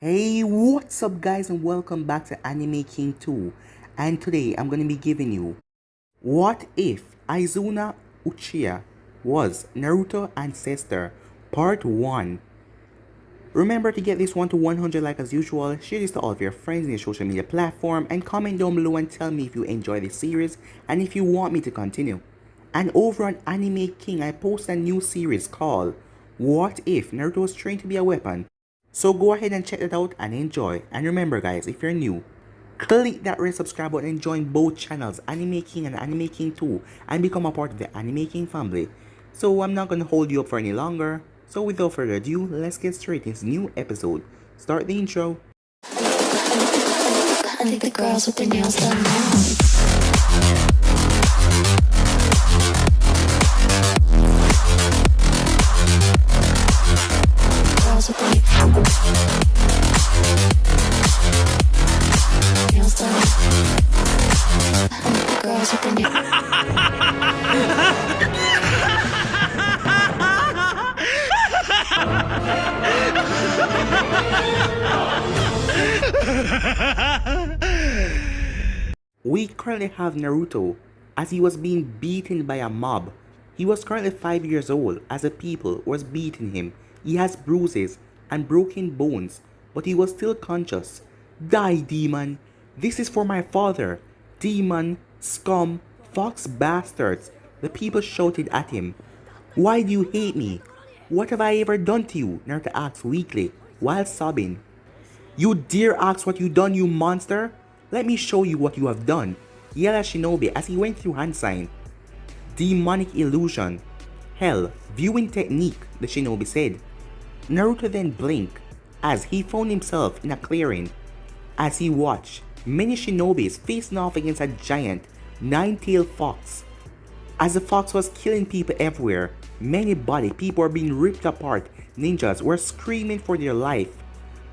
Hey, what's up guys and welcome back to Anime King 2. And today I'm going to be giving you what if Izuna Uchiha was Naruto Ancestor Part 1. Remember to get this one to 100 like as usual, share this to all of your friends in your social media platform and comment down below and tell me if you enjoy this series and if you want me to continue. And over on Anime King I post a new series called What If Naruto was trained to be a weapon. So go ahead and check it out and enjoy. And remember guys, if you're new, click that red subscribe button and join both channels, Anime King and Anime King 2, and become a part of the Anime King family. So I'm not gonna hold you up for any longer. So without further ado, let's get straight into this new episode. Start the intro. I think the girls with their nails done now. Girls with their nails done. I think the girls with their We currently have Naruto as he was being beaten by a mob. He was currently 5 years old as the people was beating him. He has bruises and broken bones, but he was still conscious. Die, demon! This is for my father! Demon, scum, fox bastards! The people shouted at him. Why do you hate me? What have I ever done to you? Naruto asked weakly while sobbing. You dare ask what you done, you monster? Let me show you what you have done, yelled at Shinobi as he went through hand sign. Demonic illusion. Hell, viewing technique, the Shinobi said. Naruto then blinked as he found himself in a clearing. As he watched, many Shinobis facing off against a giant, nine-tailed fox. As the fox was killing people everywhere, many body people were being ripped apart, ninjas were screaming for their life.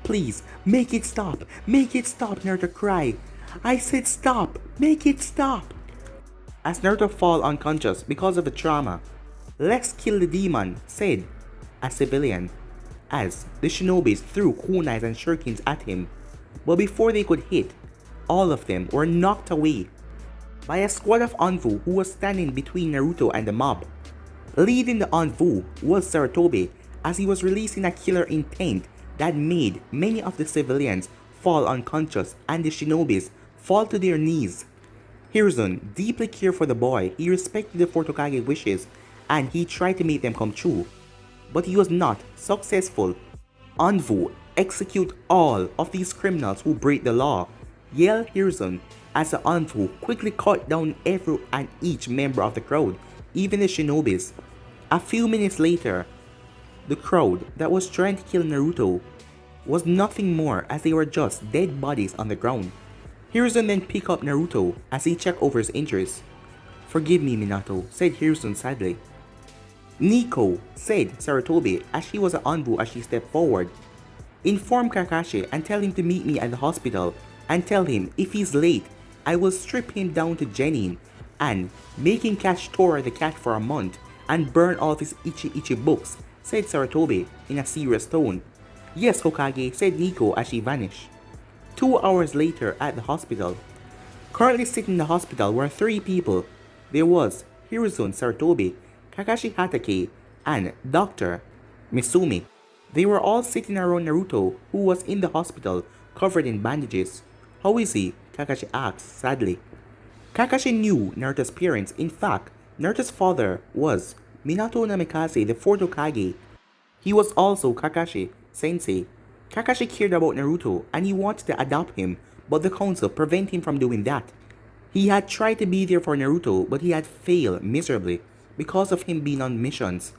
Please, make it stop, Naruto cried. I said stop, make it stop. As Naruto fall unconscious because of the trauma, let's kill the demon, said a civilian, as the shinobis threw kunais and shurikens at him. But before they could hit, all of them were knocked away by a squad of Anvu who was standing between Naruto and the mob. Leading the Anvu was Sarutobi as he was releasing a killer intent that made many of the civilians fall unconscious and the shinobis fall to their knees. Hiruzen deeply cared for the boy. He respected the fourth Hokage wishes and he tried to make them come true, but he was not successful. Anvu execute all of these criminals who break the law, yelled Hiruzen as the Anvu quickly cut down every and each member of the crowd, even the shinobis. A few minutes later, the crowd that was trying to kill Naruto was nothing more as they were just dead bodies on the ground. Hiruzen then picked up Naruto as he checked over his injuries. Forgive me, Minato, said Hiruzen sadly. Nico, said Sarutobi as she was an Anbu as she stepped forward. Inform Kakashi and tell him to meet me at the hospital and tell him if he's late, I will strip him down to Genin and make him catch Tora the cat for a month and burn all of his Ichi books, said Sarutobi in a serious tone. Yes, Hokage, said Nico as she vanished. 2 hours later at the hospital. Currently sitting in the hospital were 3 people. There was Hiruzen Sarutobi, Kakashi Hatake, and Dr. Misumi. They were all sitting around Naruto, who was in the hospital covered in bandages. How is he? Kakashi asked sadly. Kakashi knew Naruto's parents. In fact, Naruto's father was Minato Namikaze, the fourth Hokage. He was also Kakashi Sensei. Kakashi cared about Naruto and he wanted to adopt him, but the council prevented him from doing that. He had tried to be there for Naruto, but he had failed miserably because of him being on missions.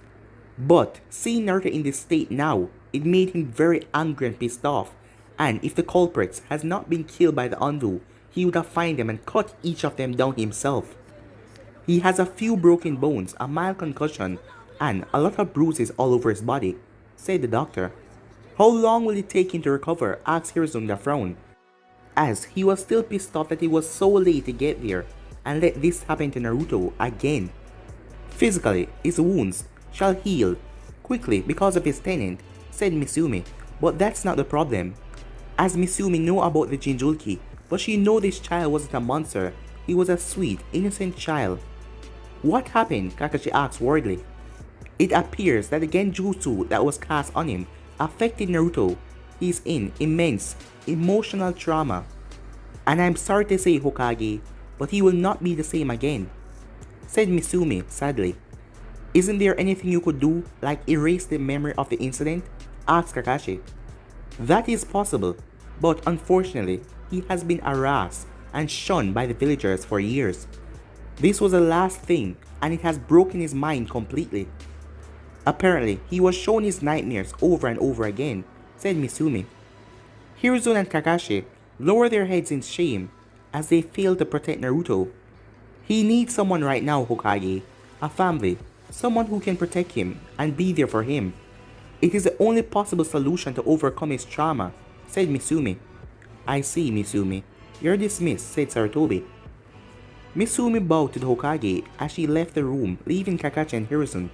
But seeing Naruto in this state now, it made him very angry and pissed off, and if the culprits has not been killed by the Anvu, he would have found them and cut each of them down himself. He has a few broken bones, a mild concussion, and a lot of bruises all over his body, said the doctor. How long will it take him to recover? Asked Hiruzen with a frown, as he was still pissed off that he was so late to get there and let this happen to Naruto again. Physically, his wounds shall heal quickly because of his tenant, said Misumi, but that's not the problem. As Misumi know about the Jinjulki, but she know this child wasn't a monster, he was a sweet, innocent child. What happened? Kakashi asked worriedly. It appears that the genjutsu that was cast on him affected Naruto. He's in immense emotional trauma. And I'm sorry to say, Hokage, but he will not be the same again, said Misumi sadly. Isn't there anything you could do, like erase the memory of the incident? Asked Kakashi. That is possible, but unfortunately, he has been harassed and shunned by the villagers for years. This was the last thing, and it has broken his mind completely. Apparently, he was shown his nightmares over and over again, said Misumi. Hiruzen and Kakashi lower their heads in shame as they fail to protect Naruto. He needs someone right now, Hokage, a family, someone who can protect him and be there for him. It is the only possible solution to overcome his trauma, said Misumi. I see, Misumi. You're dismissed, said Sarutobi. Misumi bowed to the Hokage as she left the room, leaving Kakashi and Hiruzen.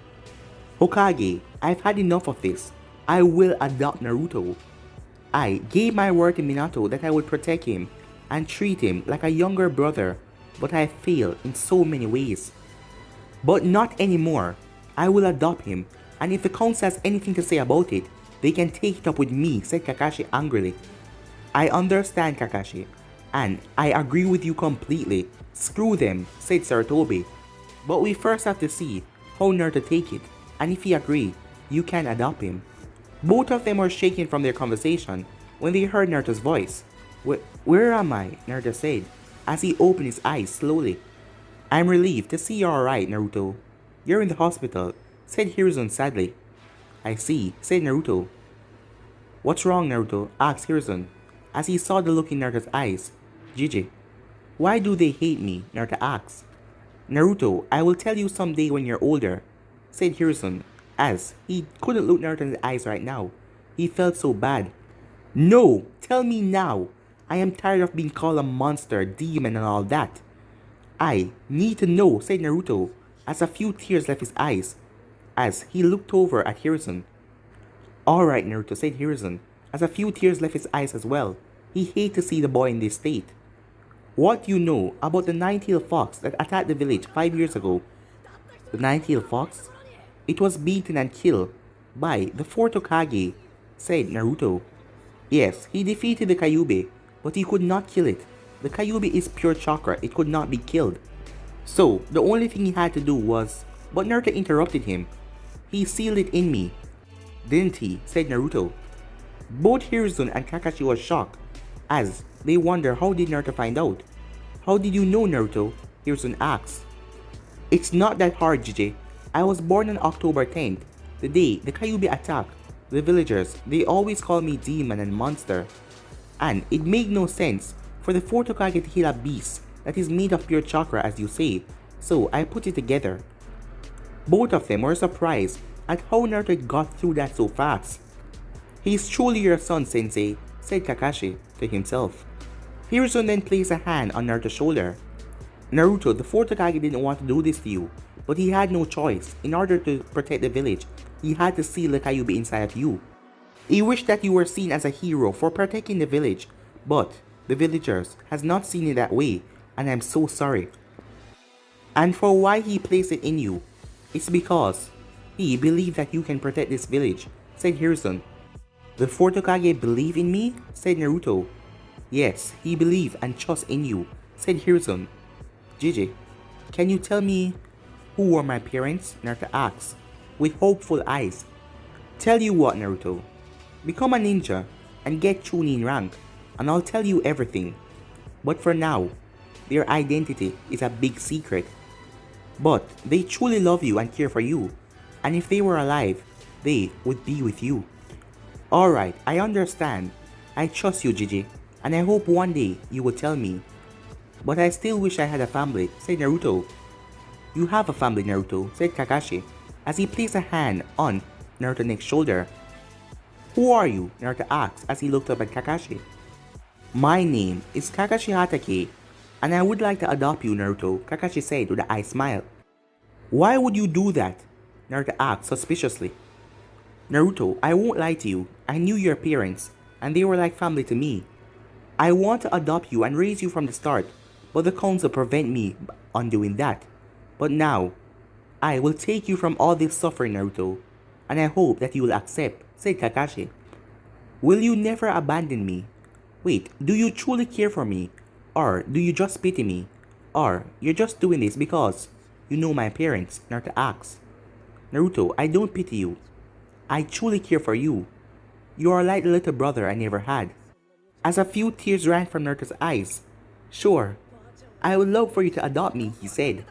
Hokage, I've had enough of this. I will adopt Naruto. I gave my word to Minato that I would protect him and treat him like a younger brother, but I failed in so many ways. But not anymore. I will adopt him, and if the council has anything to say about it, they can take it up with me, said Kakashi angrily. I understand, Kakashi, and I agree with you completely. Screw them, said Sarutobi. But we first have to see how Naruto take it, and if he agree, you can adopt him. Both of them were shaken from their conversation when they heard Naruto's voice. Where am I? Naruto said, as he opened his eyes slowly. I'm relieved to see you're alright, Naruto. You're in the hospital, said Hiruzen sadly. I see, said Naruto. What's wrong, Naruto? Asked Hiruzen, as he saw the look in Naruto's eyes. Gigi. Why do they hate me? Naruto asked. Naruto, I will tell you someday when you're older, said Hiruzen, as he couldn't look Naruto in the eyes right now. He felt so bad. No, tell me now. I am tired of being called a monster, demon and all that. I need to know, said Naruto, as a few tears left his eyes, as he looked over at Hiruzen. Alright, Naruto, said Hiruzen, as a few tears left his eyes as well. He hated to see the boy in this state. What do you know about the nine-tailed fox that attacked the village 5 years ago? The nine-tailed fox? It was beaten and killed by the fourth Hokage, said Naruto. Yes, he defeated the Kyuubi, but he could not kill it. The Kyuubi is pure chakra, it could not be killed. So, the only thing he had to do was... But Naruto interrupted him. He sealed it in me. Didn't he? Said Naruto. Both Hiruzen and Kakashi were shocked, as they wonder how did Naruto find out. How did you know, Naruto? Hiruzen asked. It's not that hard, Gigi. I was born on October 10th, the day the Kyuubi attacked. The villagers, they always call me demon and monster. And it made no sense for the fourth Hokage to kill a beast that is made of pure chakra, as you say, so I put it together. Both of them were surprised at how Naruto got through that so fast. He's truly your son, Sensei, said Kakashi to himself. Hiruzen then placed a hand on Naruto's shoulder. Naruto, the fourth Hokage didn't want to do this to you, but he had no choice. In order to protect the village, he had to seal the Kyuubi inside of you. He wished that you were seen as a hero for protecting the village, but the villagers has not seen it that way, and I'm so sorry. And for why he placed it in you, it's because he believed that you can protect this village, said Hiruzen. The fourth Hokage believe in me? Said Naruto. Yes, he believed and trust in you, said Hiruzen. Gigi, can you tell me who were my parents? Naruto asked, with hopeful eyes. Tell you what, Naruto. Become a ninja and get Chunin rank, and I'll tell you everything. But for now, their identity is a big secret. But they truly love you and care for you, and if they were alive, they would be with you. Alright, I understand. I trust you, Gigi, and I hope one day you will tell me. But I still wish I had a family, said Naruto. You have a family, Naruto, said Kakashi, as he placed a hand on Naruto's next shoulder. Who are you? Naruto asked as he looked up at Kakashi. My name is Kakashi Hatake, and I would like to adopt you, Naruto, Kakashi said with an eye smile. Why would you do that? Naruto asked suspiciously. Naruto, I won't lie to you. I knew your parents, and they were like family to me. I want to adopt you and raise you from the start, but the council prevent me on doing that. But now, I will take you from all this suffering, Naruto, and I hope that you will accept, said Kakashi. Will you never abandon me? Wait, do you truly care for me? Or do you just pity me? Or you're just doing this because you know my parents, Naruto asks. Naruto, I don't pity you. I truly care for you. You are like the little brother I never had. As a few tears ran from Naruto's eyes. Sure, I would love for you to adopt me, he said.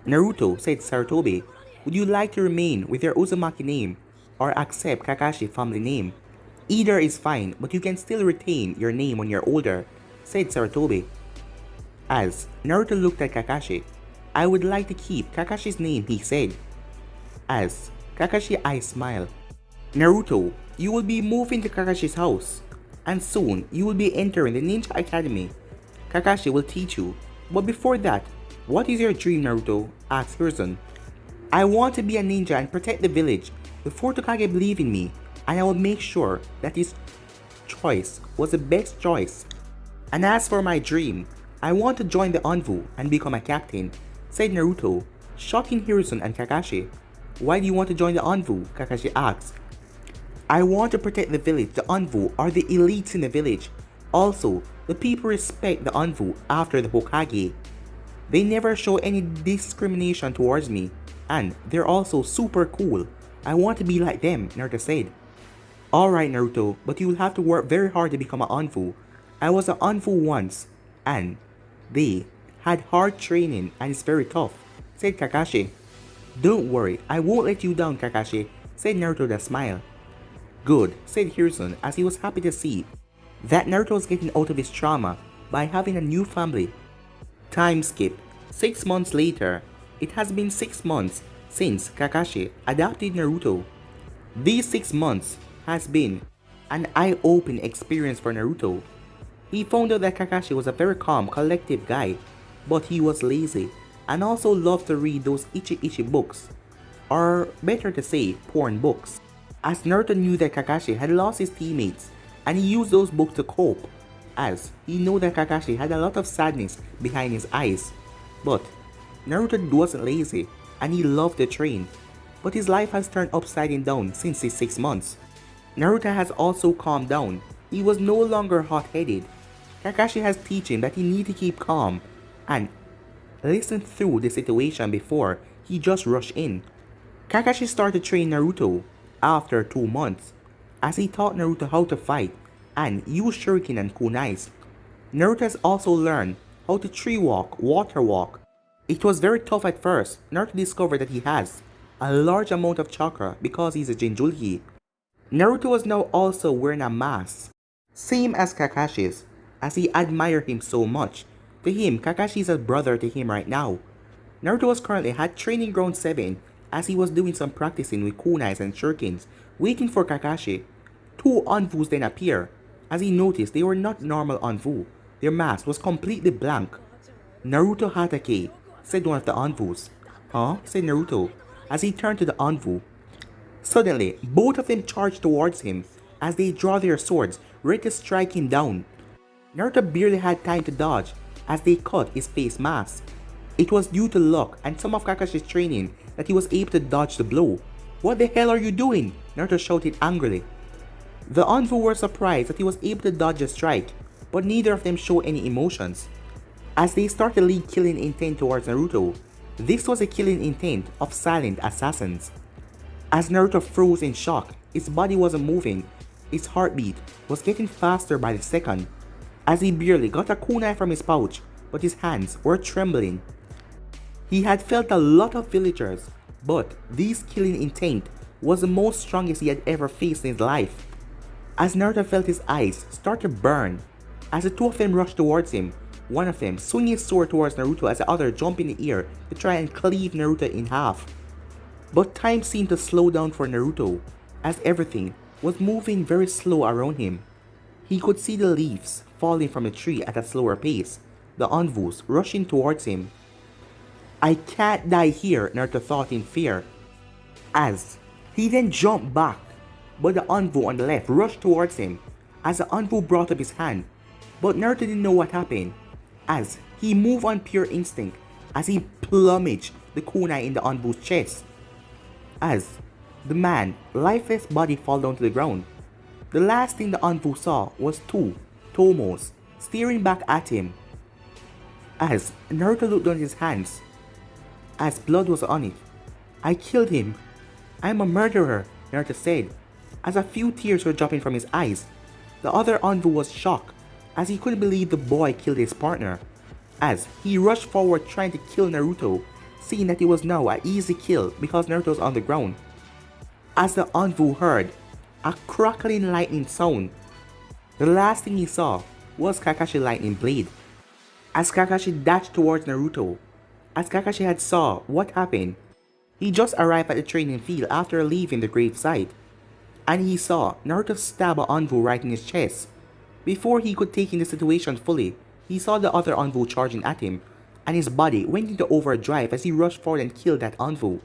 Naruto, said Sarutobi, would you like to remain with your Uzumaki name or accept Kakashi family name? Either is fine, but you can still retain your name when you're older, said Sarutobi. As Naruto looked at Kakashi, I would like to keep Kakashi's name, he said. As Kakashi's eyes smiled. Naruto, you will be moving to Kakashi's house, and soon you will be entering the Ninja Academy. Kakashi will teach you. But before that, what is your dream, Naruto? Asked Hiruzen. I want to be a ninja and protect the village. The Fourth Hokage believe in me, and I will make sure that his choice was the best choice. And as for my dream, I want to join the Anvu and become a captain, said Naruto, shocking Hiruzen and Kakashi. Why do you want to join the Anvu? Kakashi asked. I want to protect the village. The Anvu are the elites in the village. Also, the people respect the Anvu after the Hokage. They never show any discrimination towards me, and they're also super cool. I want to be like them, Naruto said. Alright Naruto, but you will have to work very hard to become an Anvu. I was an Anvu once, and they had hard training and it's very tough, said Kakashi. Don't worry, I won't let you down, Kakashi, said Naruto with a smile. Good, said Hiruzen as he was happy to see that Naruto was getting out of his trauma by having a new family. Time skip. 6 months later. It has been 6 months since Kakashi adopted Naruto. These 6 months has been an eye-opening experience for Naruto. He found out that Kakashi was a very calm, collective guy, but he was lazy and also loved to read those ichi books, or better to say, porn books. As Naruto knew that Kakashi had lost his teammates and he used those books to cope, as he knew that Kakashi had a lot of sadness behind his eyes. But Naruto wasn't lazy and he loved to train, but his life has turned upside down since his 6 months. Naruto has also calmed down. He was no longer hot-headed. Kakashi has taught him that he need to keep calm and listen through the situation before he just rush in. Kakashi started training Naruto after 2 months, as he taught Naruto how to fight and use Shuriken and kunais. Naruto has also learned how to tree walk, water walk. It was very tough at first. Naruto discovered that he has a large amount of chakra because he's a Jinchuriki. Naruto was now also wearing a mask, same as Kakashi's, as he admired him so much. To him, Kakashi is a brother to him right now. Naruto was currently at Training Ground 7 as he was doing some practicing with kunais and shurikens, waiting for Kakashi. 2 Anvus then appear, as he noticed they were not normal Anvu. Their mask was completely blank. Naruto Hatake, said one of the Anvus. Huh? Said Naruto, as he turned to the Anvu. Suddenly, both of them charged towards him as they draw their swords, ready to strike him down. Naruto barely had time to dodge as they cut his face mask. It was due to luck and some of Kakashi's training that he was able to dodge the blow. What the hell are you doing? Naruto shouted angrily. The Anvu were surprised that he was able to dodge a strike, but neither of them showed any emotions. As they started lead killing intent towards Naruto, this was a killing intent of silent assassins. As Naruto froze in shock, his body wasn't moving, his heartbeat was getting faster by the second, as he barely got a kunai from his pouch, but his hands were trembling. He had felt a lot of villagers, but this killing intent was the most strongest he had ever faced in his life. As Naruto felt his eyes start to burn, as the 2 of them rushed towards him, one of them swinging his sword towards Naruto as the other jumped in the air to try and cleave Naruto in half. But time seemed to slow down for Naruto, as everything was moving very slow around him. He could see the leaves falling from the tree at a slower pace, the Anvus rushing towards him. I can't die here, Naruto thought in fear, as he then jumped back, but the Anvu on the left rushed towards him. as the Anbu brought up his hand, but Naruto didn't know what happened, as he moved on pure instinct as he plumaged the kunai in the Anbu's chest. As the man, lifeless body fall down to the ground, the last thing the Anbu saw was two Tomos staring back at him. As Naruto looked down at his hands, as blood was on it. "I killed him. I'm a murderer," Naruto said, as a few tears were dropping from his eyes. The other Anbu was shocked, as he couldn't believe the boy killed his partner, as he rushed forward trying to kill Naruto, seeing that it was now an easy kill because Naruto was on the ground. As the Anbu heard a crackling lightning sound, the last thing he saw was Kakashi's lightning blade. As Kakashi dashed towards Naruto, as Kakashi had saw what happened, he just arrived at the training field after leaving the grave site, and he saw Naruto stab an Anbu right in his chest. Before he could take in the situation fully, he saw the other Anbu charging at him, and his body went into overdrive as he rushed forward and killed that Anbu.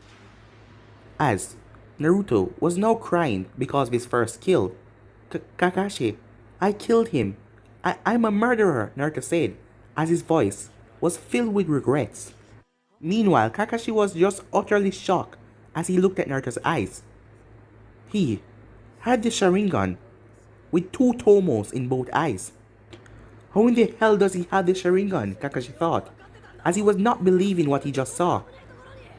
As Naruto was now crying because of his first kill. "Kakashi, I killed him. I'm a murderer," Naruto said, as his voice was filled with regrets. Meanwhile, Kakashi was just utterly shocked as he looked at Naruto's eyes. He had the Sharingan with two Tomos in both eyes. How in the hell does he have the Sharingan? Kakashi thought, as he was not believing what he just saw.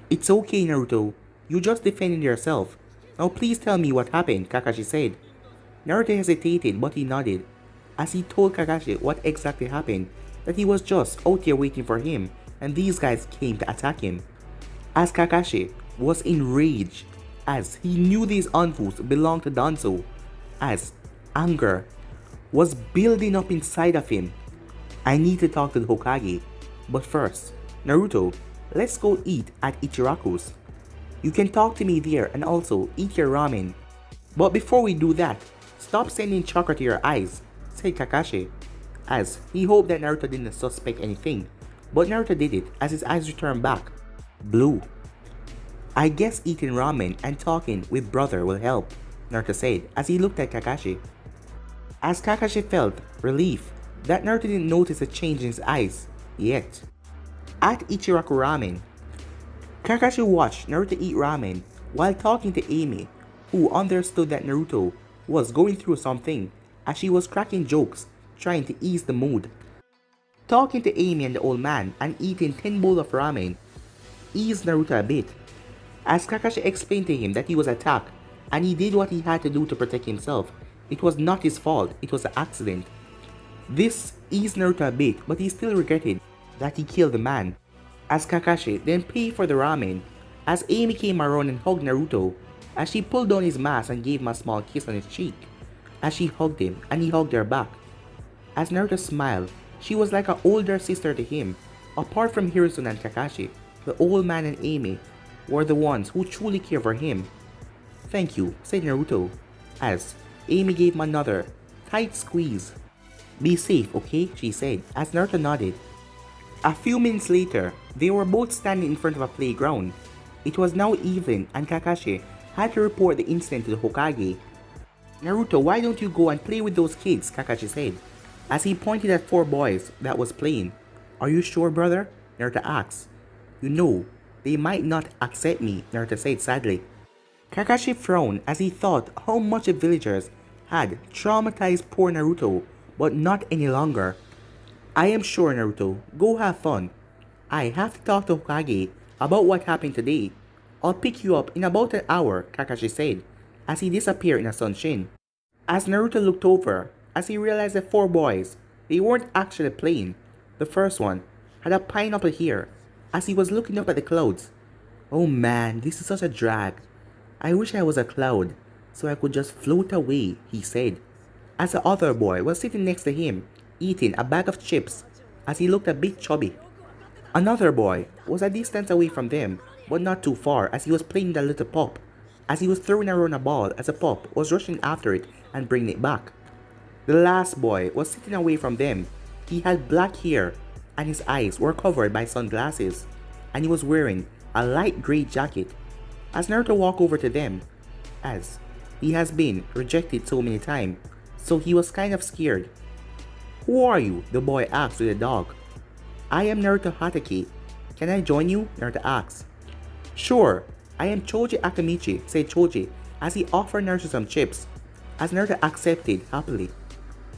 "It's okay, Naruto. You just defended yourself. Now please tell me what happened," Kakashi said. Naruto hesitated, but he nodded, as he told Kakashi what exactly happened, that he was just out there waiting for him, and these guys came to attack him. As Kakashi was enraged, as he knew these Anbus belonged to Danzo, as anger was building up inside of him. "I need to talk to the Hokage, but first, Naruto, let's go eat at Ichiraku's. You can talk to me there and also eat your ramen. But before we do that, stop sending chakra to your eyes," said Kakashi, as he hoped that Naruto didn't suspect anything. But Naruto did it as his eyes returned back blue. "I guess eating ramen and talking with brother will help," Naruto said as he looked at Kakashi. As Kakashi felt relief that Naruto didn't notice a change in his eyes yet. At Ichiraku Ramen, Kakashi watched Naruto eat ramen while talking to Amy, who understood that Naruto was going through something, as she was cracking jokes trying to ease the mood. Talking to Amy and the old man and eating 10 bowls of ramen eased Naruto a bit, as Kakashi explained to him that he was attacked and he did what he had to do to protect himself. It was not his fault, it was an accident. This eased Naruto a bit, but he still regretted that he killed the man. As Kakashi then paid for the ramen, as Amy came around and hugged Naruto, as she pulled down his mask and gave him a small kiss on his cheek, as she hugged him and he hugged her back. As Naruto smiled, she was like an older sister to him. Apart from Hiruzen and Kakashi, the old man and Amy were the ones who truly cared for him. "Thank you," said Naruto, as Amy gave him another tight squeeze. "Be safe, okay?" she said, as Naruto nodded. A few minutes later, they were both standing in front of a playground. It was now evening and Kakashi had to report the incident to the Hokage. "Naruto, why don't you go and play with those kids?" Kakashi said, as he pointed at 4 boys that was playing. "Are you sure, brother?" Naruto asked. "You know, they might not accept me," Naruto said sadly. Kakashi frowned as he thought how much the villagers had traumatized poor Naruto, but not any longer. "I am sure, Naruto. Go have fun. I have to talk to Hokage about what happened today. I'll pick you up in about an hour," Kakashi said, as he disappeared in a sunshine. As Naruto looked over, as he realized that 4 boys, they weren't actually playing. The first one had a pineapple here, as he was looking up at the clouds. "Oh man, this is such a drag. I wish I was a cloud, so I could just float away," he said, as the other boy was sitting next to him, eating a bag of chips, as he looked a bit chubby. Another boy was a distance away from them, but not too far, as he was playing with a little pup, as he was throwing around a ball as the pup was rushing after it and bringing it back. The last boy was sitting away from them. He had black hair, and his eyes were covered by sunglasses, and he was wearing a light gray jacket. As Naruto walked over to them, as he has been rejected so many times, so he was kind of scared. Who are you? The boy asked with a dog. I am Naruto Hatake. Can I join you? Naruto asked. Sure, I am Choji Akamichi, said Choji as he offered Naruto some chips, as Naruto accepted happily.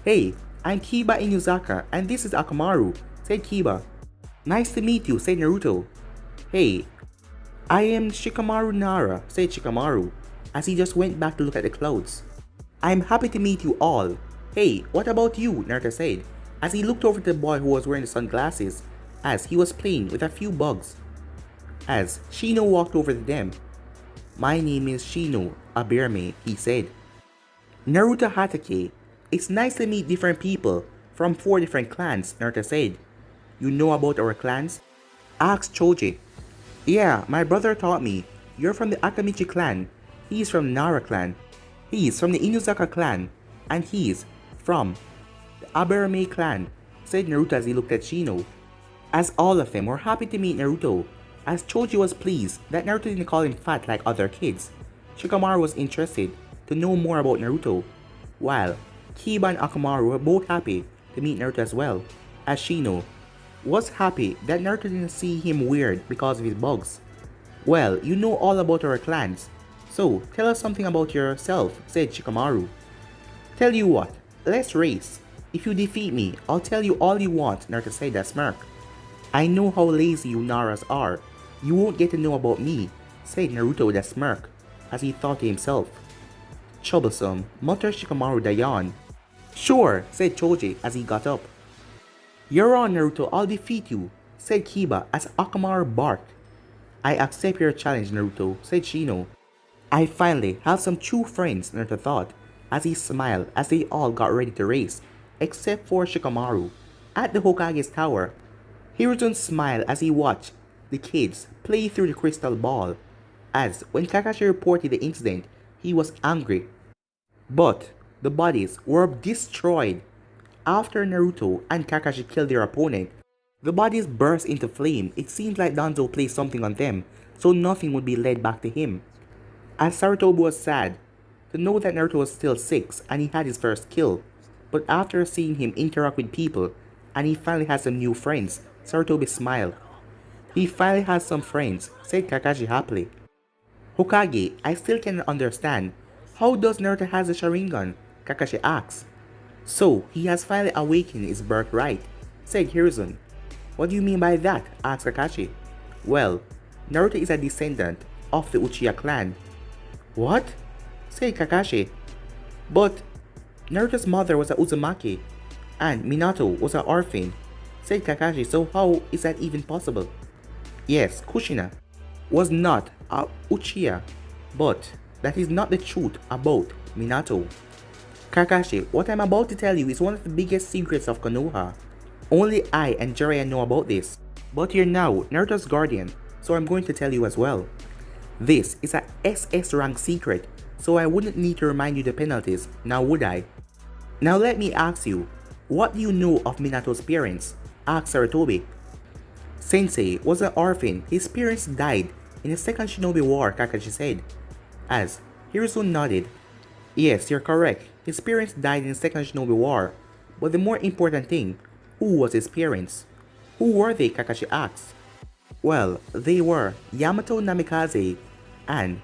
Hey, I'm Kiba Inuzaka and this is Akamaru, said Kiba. Nice to meet you, said Naruto. Hey, I am Shikamaru Nara, said Shikamaru, as he just went back to look at the clouds. I'm happy to meet you all. Hey, what about you? Naruto said, as he looked over to the boy who was wearing the sunglasses, as he was playing with a few bugs. As Shino walked over to them. My name is Shino, a bearmate, he said. Naruto Hatake, it's nice to meet different people from 4 different clans, Naruto said. You know about our clans? Asked Choji. Yeah, my brother taught me. You're from the Akamichi clan. He's from Nara clan. He's from the Inuzaka clan. And he's from the Aberame clan, said Naruto as he looked at Shino. As all of them were happy to meet Naruto, as Choji was pleased that Naruto didn't call him fat like other kids, Shikamaru was interested to know more about Naruto, while Kiba and Akamaru were both happy to meet Naruto as well, as Shino was happy that Naruto didn't see him weird because of his bugs. Well, you know all about our clans, so tell us something about yourself, said Shikamaru. Tell you what, let's race. If you defeat me, I'll tell you all you want, Naruto said that smirk. I know how lazy you Naras are. You won't get to know about me, said Naruto with a smirk, as he thought to himself. Troublesome, muttered Shikamaru with a yawn. Sure, said Choji as he got up. You're on, Naruto, I'll defeat you, said Kiba as Akamaru barked. I accept your challenge, Naruto, said Shino. I finally have some true friends, Naruto thought, as he smiled as they all got ready to race, except for Shikamaru. At the Hokage's tower, Hiruzen smiled as he watched the kids play through the crystal ball, as when Kakashi reported the incident, he was angry. But the bodies were destroyed. After Naruto and Kakashi killed their opponent, the bodies burst into flame. It seemed like Danzo placed something on them, so nothing would be led back to him. As Sarutobi was sad to know that Naruto was still 6 and he had his first kill, but after seeing him interact with people and he finally has some new friends, Sarutobi smiled. He finally has some friends, said Kakashi happily. Hokage, I still cannot understand. How does Naruto has a Sharingan? Kakashi asked. So, he has finally awakened his birthright, said Hiruzen. What do you mean by that? Asked Kakashi. Well, Naruto is a descendant of the Uchiha clan. What? Said Kakashi. But Naruto's mother was a Uzumaki, and Minato was an orphan, said Kakashi, so how is that even possible? Yes, Kushina was not a Uchiha, but that is not the truth about Minato. Kakashi, what I'm about to tell you is one of the biggest secrets of Konoha. Only I and Jiraiya know about this, but you're now Naruto's guardian, so I'm going to tell you as well. This is a SS rank secret, so I wouldn't need to remind you the penalties, now would I? Now let me ask you, what do you know of Minato's parents? Asked Sarutobi. Sensei was an orphan. His parents died in the Second Shinobi War, Kakashi said. As Hiruzen nodded. Yes, you're correct. His parents died in the Second Shinobi War. But the more important thing, who was his parents? Who were they? Kakashi asked. Well, they were Yamato Namikaze and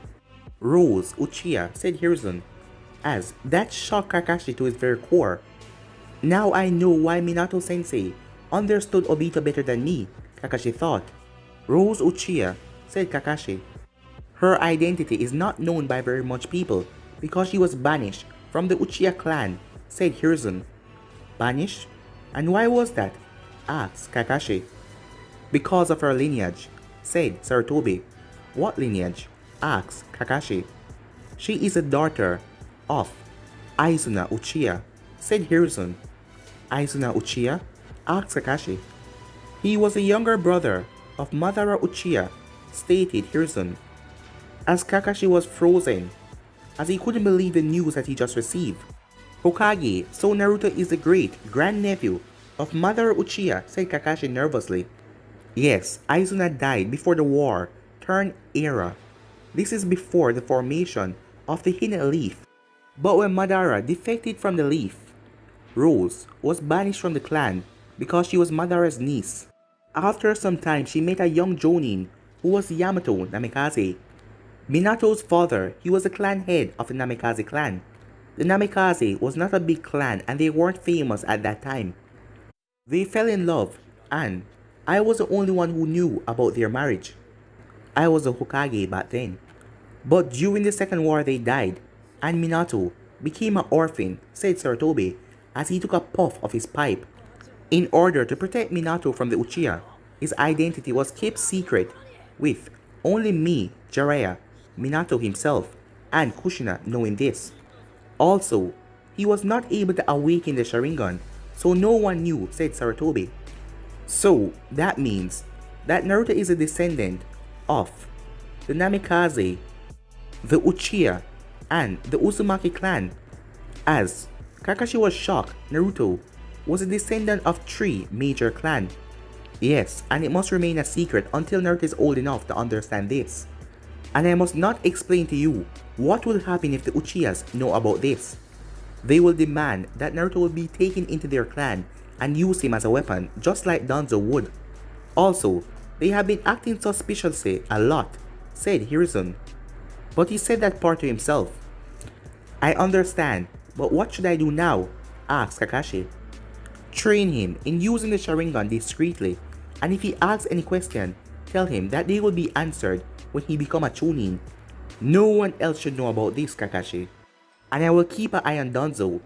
Rose Uchiha, said Hiruzen, as that shocked Kakashi to his very core. Now I know why Minato Sensei understood Obito better than me, Kakashi thought. Rose Uchiha, said Kakashi. Her identity is not known by very much people because she was banished from the Uchiha clan, said Hiruzen. Banished? And why was that? Asked Kakashi. Because of her lineage, said Sarutobi. What lineage? Asked Kakashi. She is a daughter of Izuna Uchiha, said Hiruzen. Izuna Uchiha? Asked Kakashi. He was a younger brother of Madara Uchiha, stated Hiruzen. As Kakashi was frozen, as he couldn't believe the news that he just received. Hokage, so Naruto is the great-grandnephew of Madara Uchiha, said Kakashi nervously. Yes, Izuna died before the war turned era. This is before the formation of the Hidden Leaf. But when Madara defected from the Leaf, Rose was banished from the clan because she was Madara's niece. After some time, she met a young Jonin who was Yamato Namikaze. Minato's father, he was the clan head of the Namikaze clan. The Namikaze was not a big clan and they weren't famous at that time. They fell in love and I was the only one who knew about their marriage. I was a Hokage back then. But during the second war they died and Minato became an orphan, said Sarutobi as he took a puff of his pipe. In order to protect Minato from the Uchiha, his identity was kept secret with only me, Jiraiya, Minato himself, and Kushina knowing this. Also, he was not able to awaken the Sharingan, so no one knew, said Sarutobi. So, that means that Naruto is a descendant of the Namikaze, the Uchiha, and the Uzumaki clan. As Kakashi was shocked, Naruto was a descendant of 3 major clans. Yes, and it must remain a secret until Naruto is old enough to understand this. And I must not explain to you what will happen if the Uchihas know about this. They will demand that Naruto will be taken into their clan and use him as a weapon just like Danzo would. Also, they have been acting suspiciously a lot, said Hiruzen. But he said that part to himself. I understand, but what should I do now? Asked Kakashi. Train him in using the Sharingan discreetly, and if he asks any question, tell him that they will be answered when he become a Chunin. No one else should know about this, Kakashi. And I will keep an eye on Danzo.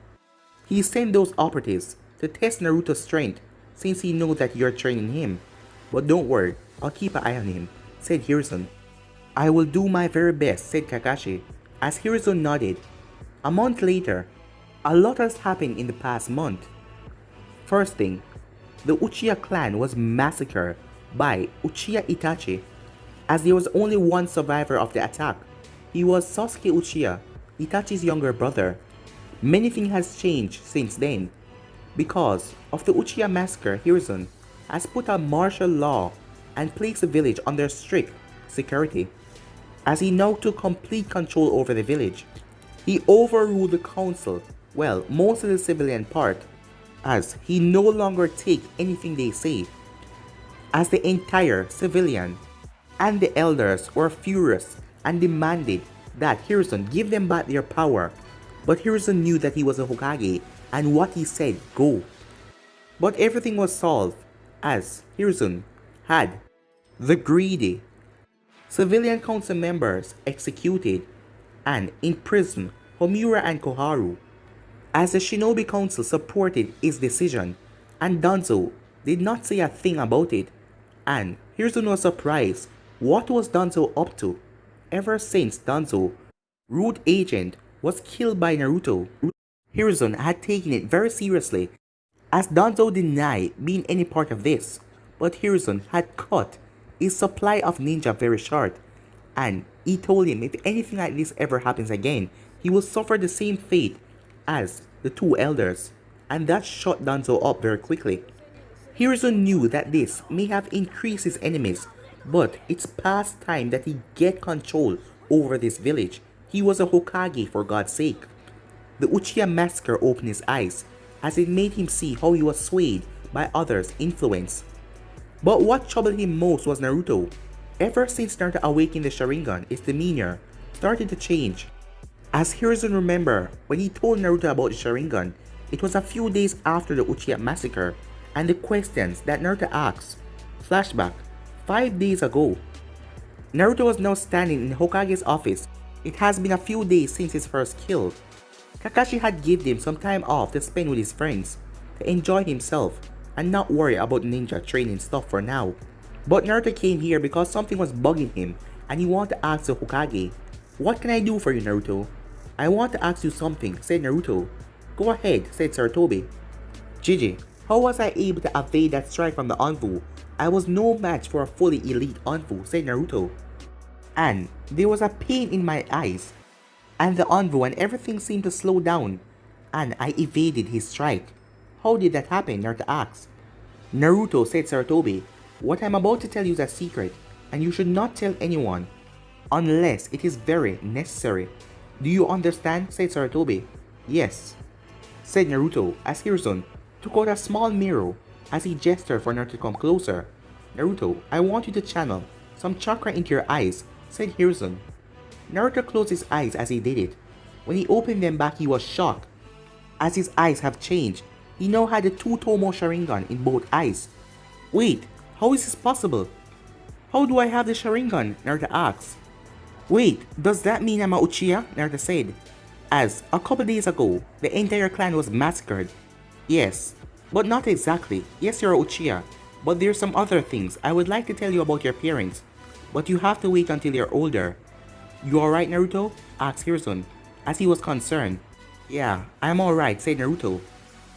He sent those operatives to test Naruto's strength since he knows that you're training him. But don't worry, I'll keep an eye on him, said Hiruzen. I will do my very best, said Kakashi, as Hiruzen nodded. A month later, a lot has happened in the past month. First thing, the Uchiha clan was massacred by Uchiha Itachi, as there was only one survivor of the attack. He was Sasuke Uchiha, Itachi's younger brother. Many things has changed since then. Because of the Uchiha massacre, Hiruzen has put a martial law and placed the village under strict security, as he now took complete control over the village. He overruled the council, well, most of the civilian part, as he no longer take anything they say. As the entire civilian and the elders were furious and demanded that Hiruzen give them back their power, but Hiruzen knew that he was a Hokage and what he said, go. But everything was solved as Hiruzen had the greedy civilian council members executed and imprisoned Homura and Koharu, as the Shinobi Council supported his decision, and Danzo did not say a thing about it, and Hiruzen was surprised what was Danzo up to. Ever since Danzo, root agent, was killed by Naruto, Hiruzen had taken it very seriously, as Danzo denied being any part of this, but Hiruzen had cut his supply of ninja very short, and he told him if anything like this ever happens again, he will suffer the same fate as the 2 elders, and that shut Danzo up very quickly. Hiruzen knew that this may have increased his enemies, but it's past time that he get control over this village. He was a Hokage for God's sake. The Uchiha massacre opened his eyes, as it made him see how he was swayed by others' influence. But what troubled him most was Naruto. Ever since Naruto awakened the Sharingan, his demeanor started to change. As Hiruzen remembered, when he told Naruto about the Sharingan, it was a few days after the Uchiha massacre, and the questions that Naruto asked. Flashback, 5 days ago. Naruto was now standing in Hokage's office. It has been a few days since his first kill. Kakashi had given him some time off to spend with his friends, to enjoy himself, and not worry about ninja training stuff for now. But Naruto came here because something was bugging him, and he wanted to ask the Hokage, "What can I do for you, Naruto?" "I want to ask you something," said Naruto. "Go ahead," said Sarutobi. "Gigi, how was I able to evade that strike from the Anvu? I was no match for a fully elite Anvu," said Naruto. "And there was a pain in my eyes, and the Anvu and everything seemed to slow down, and I evaded his strike." "How did that happen?" Naruto asked. "Naruto," said Sarutobi, "what I'm about to tell you is a secret, and you should not tell anyone, unless it is very necessary." Do you understand? Said Sarutobi. Yes, said Naruto as Hiruzen took out a small mirror as he gestured for Naruto to come closer. Naruto, I want you to channel some chakra into your eyes, said Hiruzen. Naruto closed his eyes as he did it. When he opened them back, he was shocked. As his eyes have changed, he now had the two-tomo Sharingan in both eyes. Wait, how is this possible? How do I have the Sharingan? Naruto asked. Wait, does that mean I'm a Uchiha? Naruto said. As, a couple days ago, the entire clan was massacred. Yes, but not exactly. Yes, you're a Uchiha, but there's some other things I would like to tell you about your parents. But you have to wait until you're older. You alright, Naruto? Asked Hiruzen, as he was concerned. Yeah, I'm alright, said Naruto.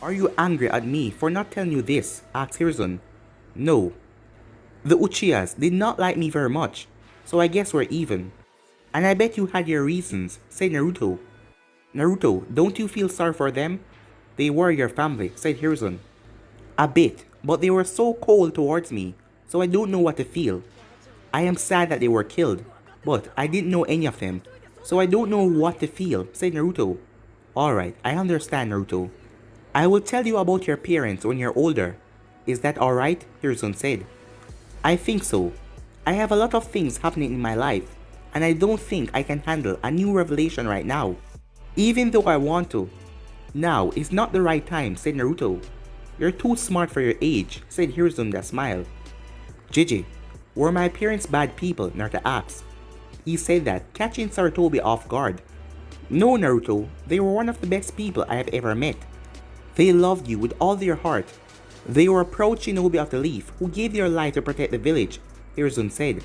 Are you angry at me for not telling you this? Asked Hiruzen. No. The Uchihas did not like me very much, so I guess we're even. And I bet you had your reasons, said Naruto. Naruto, don't you feel sorry for them? They were your family, said Hiruzen. A bit, but they were so cold towards me, so I don't know what to feel. I am sad that they were killed, but I didn't know any of them, so I don't know what to feel, said Naruto. Alright, I understand, Naruto. I will tell you about your parents when you're older. Is that alright? Hiruzen said. I think so. I have a lot of things happening in my life, and I don't think I can handle a new revelation right now. Even though I want to. Now is not the right time, said Naruto. You're too smart for your age, said Hiruzen with a smile. Gigi, were my parents bad people? Naruto asked. He said that, catching Sarutobi off guard. No, Naruto, they were one of the best people I have ever met. They loved you with all their heart. They were a proud shinobi of the leaf who gave their life to protect the village, Hiruzen said.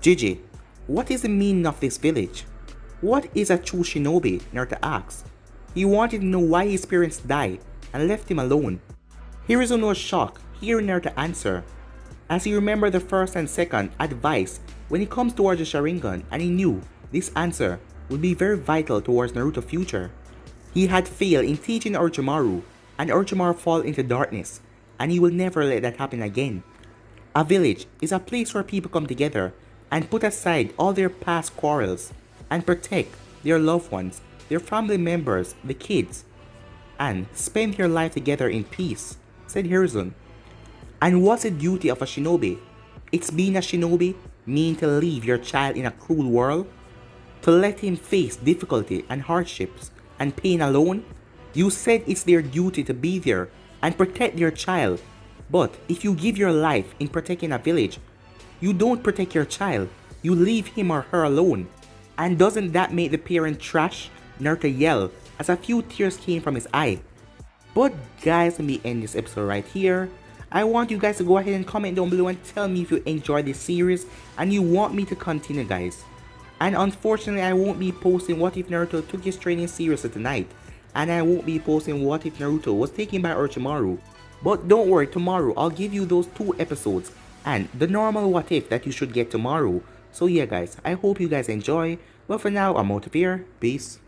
Gigi, what is the meaning of this village? What is a true shinobi? Naruto asked. He wanted to know why his parents died and left him alone. Hiruzen was shocked hearing Naruto answer, as he remembered the first and second advice when it comes towards the Sharingan, and he knew this answer would be very vital towards Naruto's future. He had failed in teaching Orochimaru, and Orochimaru fall into darkness, and he will never let that happen again. A village is a place where people come together and put aside all their past quarrels and protect their loved ones, their family members, the kids, and spend their life together in peace, said Hiruzen. And what's the duty of a shinobi? It's being a shinobi, meaning to leave your child in a cruel world? To let him face difficulty and hardships and pain alone? You said it's their duty to be there and protect their child. But if you give your life in protecting a village, you don't protect your child, you leave him or her alone. And doesn't that make the parent trash? Naruto yelled as a few tears came from his eye. But guys, let me end this episode right here. I want you guys to go ahead and comment down below and tell me if you enjoyed this series and you want me to continue, guys. And unfortunately, I won't be posting what if Naruto took his training seriously tonight. And I won't be posting what if Naruto was taken by Orochimaru. But don't worry, tomorrow I'll give you those 2 episodes and the normal what if that you should get tomorrow. So yeah guys, I hope you guys enjoy. But for now, I'm out of here. Peace.